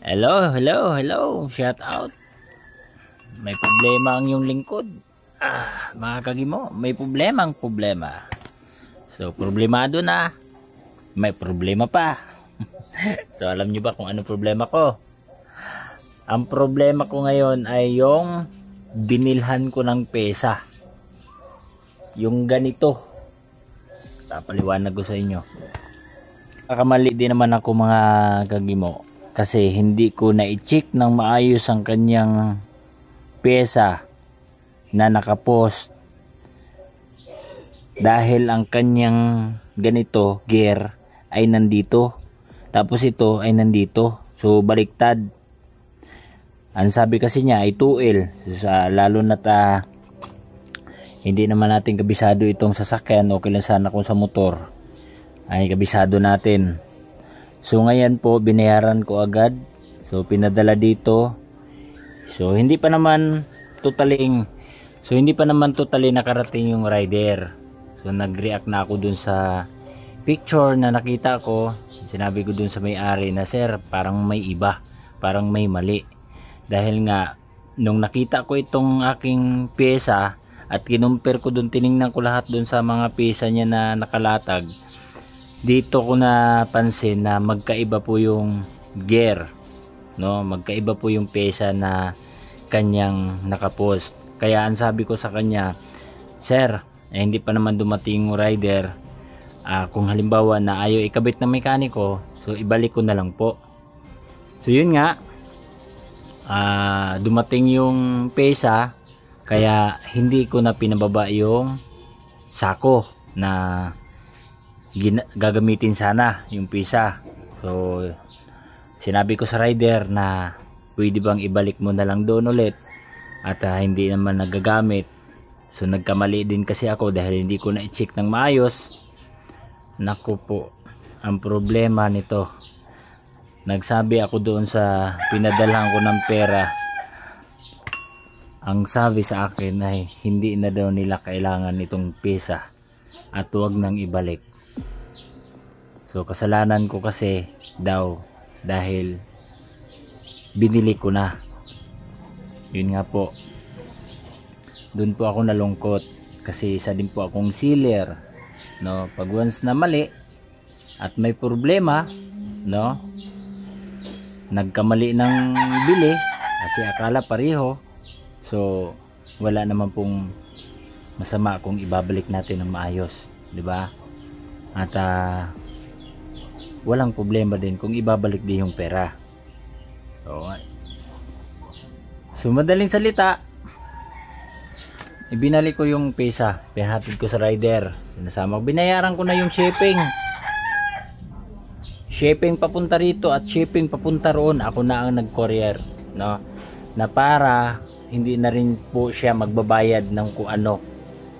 Hello, hello, hello. Shout out. May problema ang iyong lingkod. Mga kagimo, may problema. So, problemado na. May problema pa. So, alam nyo ba kung ano problema ko? Ang problema ko ngayon ay yung binilhan ko ng pesa. Yung ganito. Papaliwanag ko sa inyo. Kakamali din naman ako mga kagimo. Kasi hindi ko na-check ng maayos ang kanyang pyesa na nakapost. Dahil ang kanyang ganito, gear, ay nandito. Tapos ito ay nandito. So baliktad. Ang sabi kasi niya ay 2L. Lalo na hindi naman natin kabisado itong sasakyan. Okay lang sana kung sa motor ay kabisado natin. So ngayon po binayaran ko agad. So pinadala dito. So hindi pa naman totally nakarating yung rider. So nag-react na ako dun sa picture na nakita ko. Sinabi ko dun sa may-ari na, sir, parang may iba, parang may mali. Dahil nga nung nakita ko itong aking pyesa at kinumpir ko dun, tiningnan ko lahat dun sa mga pyesa niya na nakalatag. Dito ko napansin na magkaiba po yung gear, no? Magkaiba po yung pyesa na kanyang nakapost. Kaya ang sabi ko sa kanya, sir, hindi pa naman dumating yung rider. Kung halimbawa na ayaw ikabit ng mekaniko, so ibalik ko na lang po. So yun nga, dumating yung pyesa, kaya hindi ko na pinababa yung sako na gagamitin sana yung pyesa. So sinabi ko sa rider na pwede bang ibalik mo na lang doon ulit at hindi naman nagagamit. So nagkamali din kasi ako dahil hindi ko na i-check ng maayos. Naku po, ang problema nito, nagsabi ako doon sa pinadalhan ko ng pera. Ang sabi sa akin ay hindi na daw nila kailangan itong pyesa at huwag nang ibalik. So kasalanan ko kasi daw dahil binili ko na. Yun nga po, doon po ako nalungkot kasi isa din po akong sealer, no? Pag once na mali at may problema, no, nagkamali ng bili kasi akala pareho, so wala naman pong masama kung ibabalik natin ng maayos, di ba? At walang problema din kung ibabalik din yung pera. So madaling salita, ibinalik ko yung pyesa, pinahatid ko sa rider, pinasama, binayaran ko na yung shipping papunta rito at shipping papunta roon. Ako na ang nag-courier, no, na para hindi na rin po siya magbabayad ng kung ano,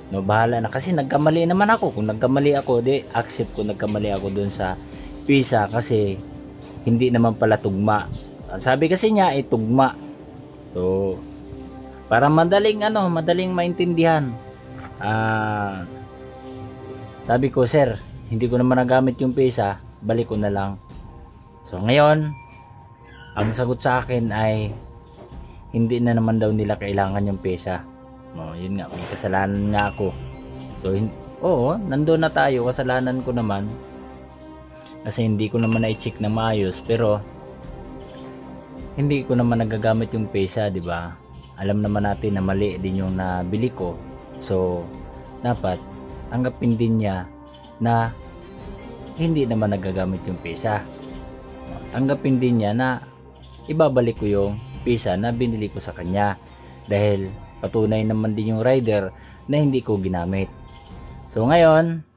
no, bahala na kasi nagkamali naman ako. Kung nagkamali ako, di accept ko nagkamali ako dun sa pyesa kasi hindi naman pala tugma. Sabi kasi niya ay tugma. So para madaling maintindihan, sabi ko, sir, hindi ko naman nagamit yung pyesa, balik ko na lang. So ngayon ang sagot sa akin ay hindi na naman daw nila kailangan yung pyesa. Yun nga, may kasalanan nga ako. So oo, nandoon na tayo, kasalanan ko naman kasi hindi ko naman na-check na maayos, pero hindi ko naman nagagamit yung pyesa, di ba? Alam naman natin na mali din yung nabili ko. So dapat tanggapin din niya na hindi naman nagagamit yung pyesa. Tanggapin din niya na ibabalik ko yung pyesa na binili ko sa kanya dahil patunay naman din yung rider na hindi ko ginamit. So ngayon,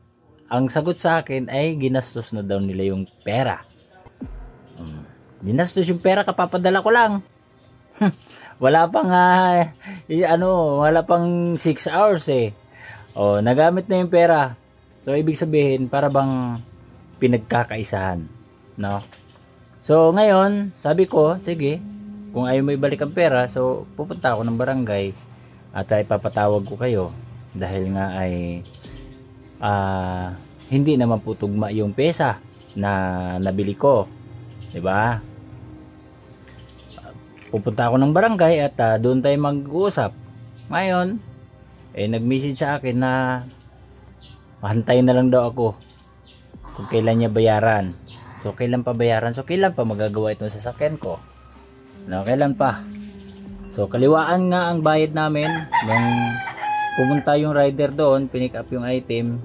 ang sagot sa akin ay ginastos na daw nila yung pera. Ginastos yung pera, kapapadala ko lang. Wala pang wala pang 6 hours eh. Nagamit na yung pera. So ibig sabihin para bang pinagkakaisahan, no? So ngayon, sabi ko, sige, kung ayaw mo ibalik ang pera, so pupunta ako ng barangay at ipapatawag ko kayo dahil nga ay hindi naman po tugma yung pyesa na nabili ko, 'di ba? pupunta ako ng barangay at doon tayo mag-uusap. Ngayon, nag-message sa akin na mahantayin na lang daw ako kung kailan niya bayaran. So kailan pa bayaran? So kailan pa magagawa itong sasakyan ko? No, kailan pa? So kaliwaan nga ang bayad namin nung pumunta yung rider doon, pinick up yung item.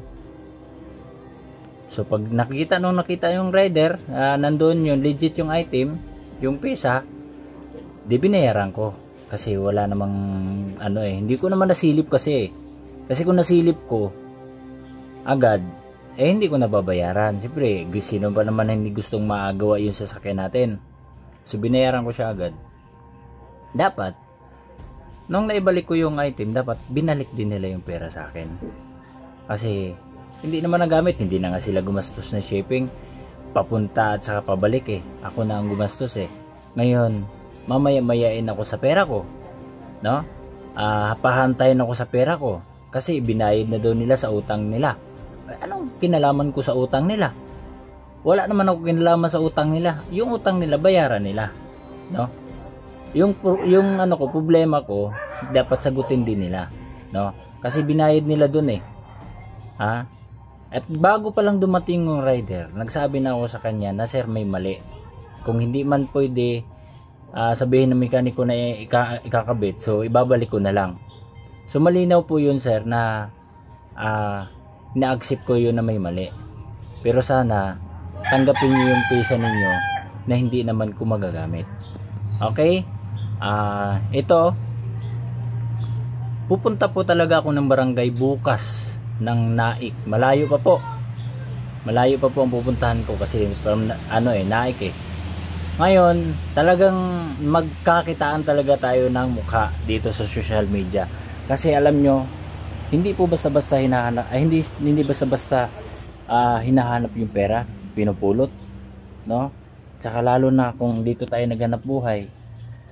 So pag nakita yung rider, nandoon yun, legit yung item, yung pesa, di binayaran ko. Kasi wala namang hindi ko naman nasilip kasi. Kasi kung nasilip ko agad, hindi ko nababayaran. Siyempre, sino ba naman hindi gustong magawa yung sasakyan natin? So binayaran ko siya agad. Dapat nung naibalik ko yung item, dapat binalik din nila yung pera sa akin. Kasi hindi naman nagamit, hindi na nga sila gumastos na shipping papunta at saka pabalik Ako na ang gumastos Ngayon, mamaya-mayain ako sa pera ko. No? Pahantayin ako sa pera ko kasi binayad na daw nila sa utang nila. Anong kinalaman ko sa utang nila? Wala naman ako kinalaman sa utang nila. Yung utang nila bayaran nila, no? Yung problema ko dapat sagutin din nila, no? Kasi binayad nila doon ha? At bago pa lang dumating yung rider, nagsabi na ako sa kanya na sir, may mali. Kung hindi man pwede sabihin ng mekaniko na ikakabit, so ibabalik ko na lang. So malinaw po yun sir na na-accept ko yun na may mali. Pero sana tanggapin niyo yung pesa ninyo na hindi naman ko magagamit. Okay? Ito, pupunta po talaga ako ng barangay bukas ng Naik. Malayo pa po ang pupuntahan ko kasi from Naik Ngayon, talagang magkakitaan talaga tayo ng mukha dito sa social media. Kasi alam nyo, hindi po basta-basta hinahanap, hindi basta-basta hinahanap yung pera, pinupulot, no? Tsaka lalo na kung dito tayo naghanap buhay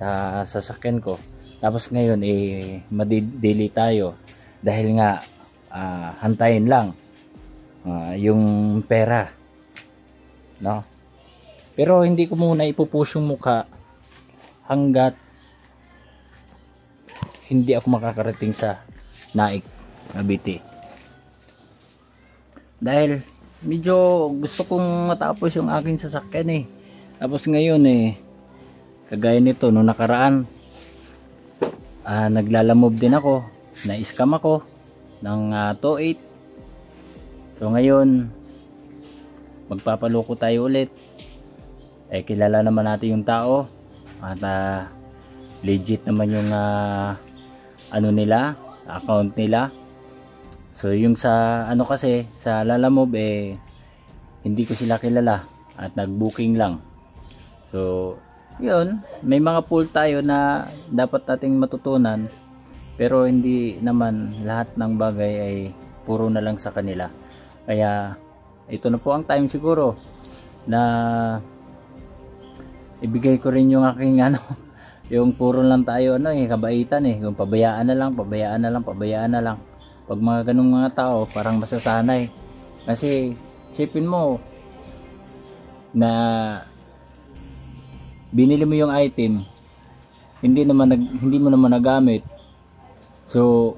sa sasakyan ko. Tapos ngayon madidili tayo dahil nga hantayin lang yung pera, no? Pero hindi ko muna ipupush yung mukha hanggat hindi ako makakarating sa Naik, Cavite. Dahil medyo gusto kong matapos yung aking sasakyan Tapos ngayon kagaya nito nung nakaraan, naglalamove din ako, na-scam ako ng 2.8. So ngayon magpapaloko tayo ulit. Kilala naman natin yung tao at legit naman yung nila, account nila. So yung sa kasi sa Lalamove hindi ko sila kilala at nag-booking lang. So yun, may mga pool tayo na dapat nating matutunan, pero hindi naman lahat ng bagay ay puro na lang sa kanila. Kaya ito na po ang time siguro na ibigay ko rin yung aking yung puro lang tayo kabaitan yung pabayaan na lang. Pag mga ganung mga tao, parang masasanay. Kasi isipin mo na binili mo yung item, hindi mo naman nagamit. So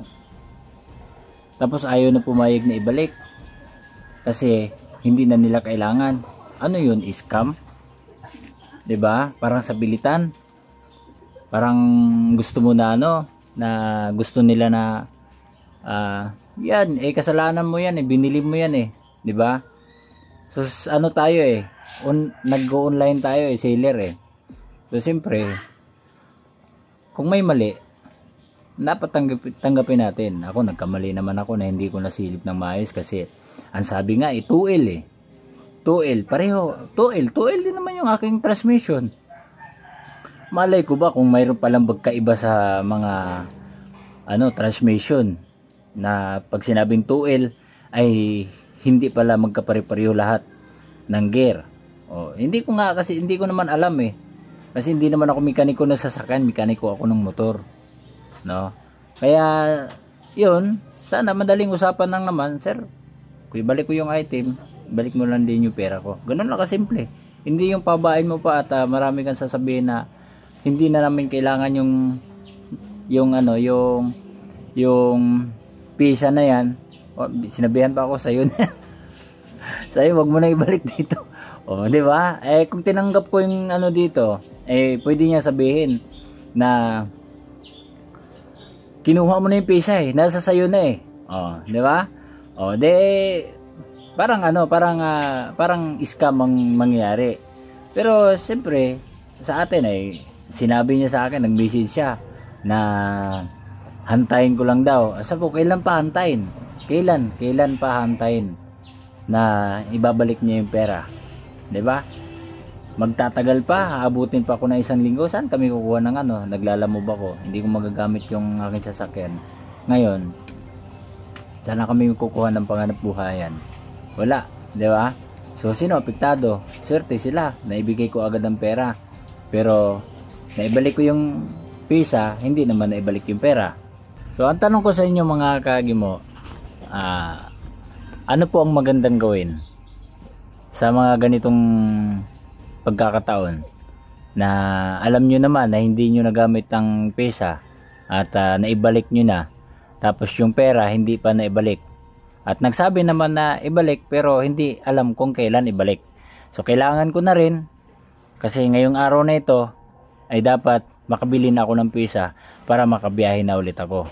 tapos ayaw na pumayag na ibalik kasi hindi na nila kailangan. Ano yun? Scam? 'Di ba? Parang sabilitan. Parang gusto mo na na gusto nila na yan kasalanan mo yan binili mo yan 'di ba? So tayo nag-go-online tayo seller So siyempre kung may mali dapat tanggapin natin. Ako nagkamali naman ako na hindi ko nasilip ng maayos kasi ang sabi nga 2L 2L pareho 2L din naman yung aking transmission. Malay ko ba kung mayroon palang pagkaiba sa mga transmission na pag sinabing 2L ay hindi pala magkapare-pareho lahat ng gear. Hindi ko naman alam kasi hindi naman ako mekaniko na sasakyan, mekaniko ako ng motor, no? Kaya yun, sana madaling usapan lang naman, sir, kung ibalik ko yung item, balik mo lang din yung pera ko. Ganun lang kasimple. Hindi yung pabain mo pa at marami kang sasabihin na hindi na namin kailangan yung pisa na yan. O, sinabihan pa ako sa'yo na sa'yo, wag mo na ibalik dito. O, di ba? Eh, kung tinanggap ko yung dito, eh, pwede niya sabihin na kinuha mo na yung pisa eh, nasa sayo na eh. O, di ba? O, parang parang scam ang mangyayari. Pero siyempre sa atin ay sinabi niya sa akin, nag-message siya na hantayin ko lang daw. Sabi ko, kailan pa hantayin? Kailan pa hantayin na ibabalik niya yung pera? 'Di ba? Magtatagal pa, aabutin pa ako na 1 linggo. Saan kami kukuha ng naglalamove ako? Hindi ko magagamit yung aking sasakyan. Ngayon, sana kami kukuha ng panganap buhayan. Wala, 'di ba? So sino apektado? Swerte sila, naibigay ko agad ang pera. Pero naibalik ko yung pisa, hindi naman naibalik yung pera. So ang tanong ko sa inyo mga kagimo, ano po ang magandang gawin sa mga ganitong pagkakataon na alam nyo naman na hindi nyo nagamit ang pesa at naibalik nyo na, tapos yung pera hindi pa naibalik, at nagsabi naman na ibalik pero hindi alam kung kailan ibalik. So kailangan ko na rin, kasi ngayong araw na ito ay dapat makabili na ako ng pesa para makabiyahe na ulit ako.